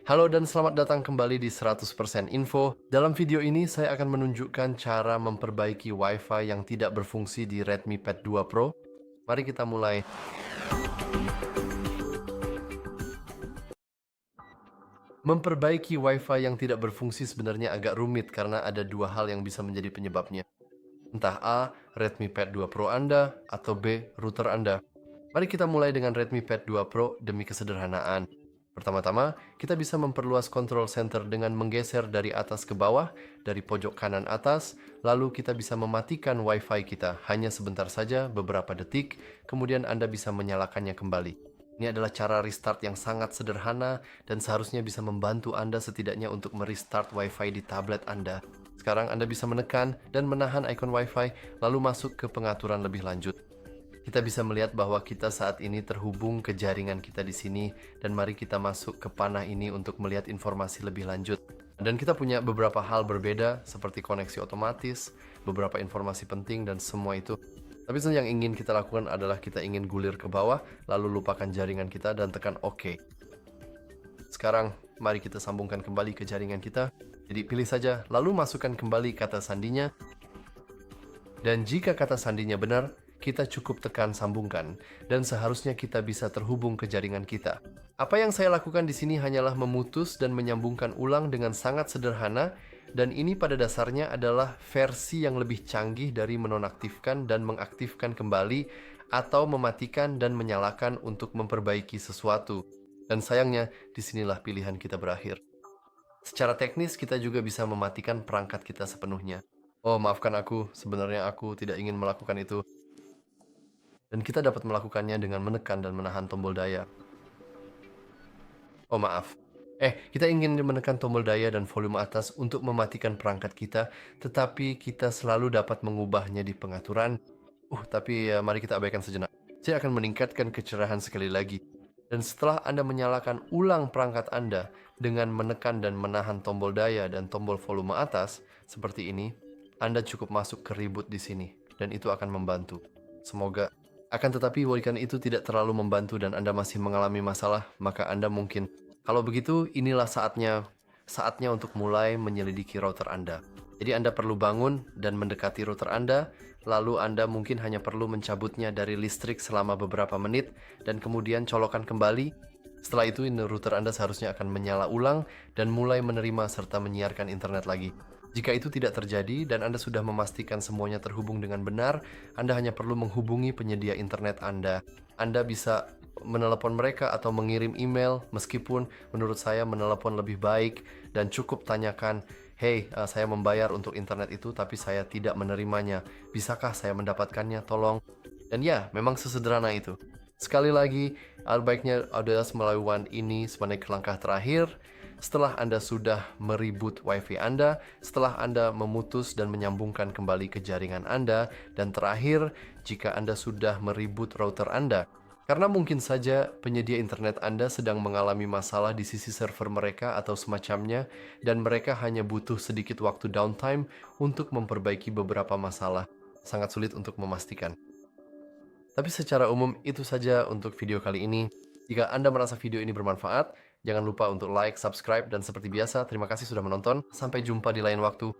Halo dan selamat datang kembali di 100% Info. Dalam video ini saya akan menunjukkan cara memperbaiki Wi-Fi yang tidak berfungsi di Redmi Pad 2 Pro. Mari kita mulai. Memperbaiki Wi-Fi yang tidak berfungsi sebenarnya agak rumit karena ada dua hal yang bisa menjadi penyebabnya. Entah A, Redmi Pad 2 Pro Anda, atau B, router Anda. Mari kita mulai dengan Redmi Pad 2 Pro demi kesederhanaan. Pertama-tama, kita bisa memperluas control center dengan menggeser dari atas ke bawah, dari pojok kanan atas, lalu kita bisa mematikan Wi-Fi kita hanya sebentar saja, beberapa detik, kemudian Anda bisa menyalakannya kembali. Ini adalah cara restart yang sangat sederhana dan seharusnya bisa membantu Anda setidaknya untuk merestart Wi-Fi di tablet Anda. Sekarang Anda bisa menekan dan menahan ikon Wi-Fi, lalu masuk ke pengaturan lebih lanjut. Kita bisa melihat bahwa kita saat ini terhubung ke jaringan kita di sini, dan mari kita masuk ke panah ini untuk melihat informasi lebih lanjut. Dan kita punya beberapa hal berbeda, seperti koneksi otomatis, beberapa informasi penting, dan semua itu. Tapi yang ingin kita lakukan adalah kita ingin gulir ke bawah, lalu lupakan jaringan kita dan tekan OK. Sekarang, mari kita sambungkan kembali ke jaringan kita. Jadi pilih saja, lalu masukkan kembali kata sandinya. Dan jika kata sandinya benar, kita cukup tekan sambungkan, dan seharusnya kita bisa terhubung ke jaringan kita. Apa yang saya lakukan di sini hanyalah memutus dan menyambungkan ulang dengan sangat sederhana, dan ini pada dasarnya adalah versi yang lebih canggih dari menonaktifkan dan mengaktifkan kembali, atau mematikan dan menyalakan untuk memperbaiki sesuatu. Dan sayangnya, disinilah pilihan kita berakhir. Secara teknis, kita juga bisa mematikan perangkat kita sepenuhnya. Oh, maafkan aku, sebenarnya aku tidak ingin melakukan itu. Dan kita dapat melakukannya dengan menekan dan menahan tombol daya. Oh maaf. Kita ingin menekan tombol daya dan volume atas untuk mematikan perangkat kita, tetapi kita selalu dapat mengubahnya di pengaturan. Tapi mari kita abaikan sejenak. Saya akan meningkatkan kecerahan sekali lagi. Dan setelah Anda menyalakan ulang perangkat Anda dengan menekan dan menahan tombol daya dan tombol volume atas, seperti ini, Anda cukup masuk ke reboot di sini, dan itu akan membantu. Semoga. Akan tetapi, jika itu tidak terlalu membantu dan Anda masih mengalami masalah, maka Anda mungkin, kalau begitu, inilah saatnya untuk mulai menyelidiki router Anda. Jadi Anda perlu bangun dan mendekati router Anda, lalu Anda mungkin hanya perlu mencabutnya dari listrik selama beberapa menit, dan kemudian colokan kembali. Setelah itu, router Anda seharusnya akan menyala ulang dan mulai menerima serta menyiarkan internet lagi. Jika itu tidak terjadi dan Anda sudah memastikan semuanya terhubung dengan benar, Anda hanya perlu menghubungi penyedia internet Anda. Anda bisa menelepon mereka atau mengirim email, meskipun menurut saya menelepon lebih baik, dan cukup tanyakan, "Hey, saya membayar untuk internet itu tapi saya tidak menerimanya. Bisakah saya mendapatkannya? Tolong." Dan ya, memang sesederhana itu. Sekali lagi, baiknya adalah melalui ini sebagai langkah terakhir. Setelah Anda sudah mereboot Wi-Fi Anda, setelah Anda memutus dan menyambungkan kembali ke jaringan Anda, dan terakhir, jika Anda sudah mereboot router Anda. Karena mungkin saja penyedia internet Anda sedang mengalami masalah di sisi server mereka atau semacamnya, dan mereka hanya butuh sedikit waktu downtime untuk memperbaiki beberapa masalah. Sangat sulit untuk memastikan. Tapi secara umum itu saja untuk video kali ini. Jika Anda merasa video ini bermanfaat, jangan lupa untuk like, subscribe, dan seperti biasa, terima kasih sudah menonton. Sampai jumpa di lain waktu.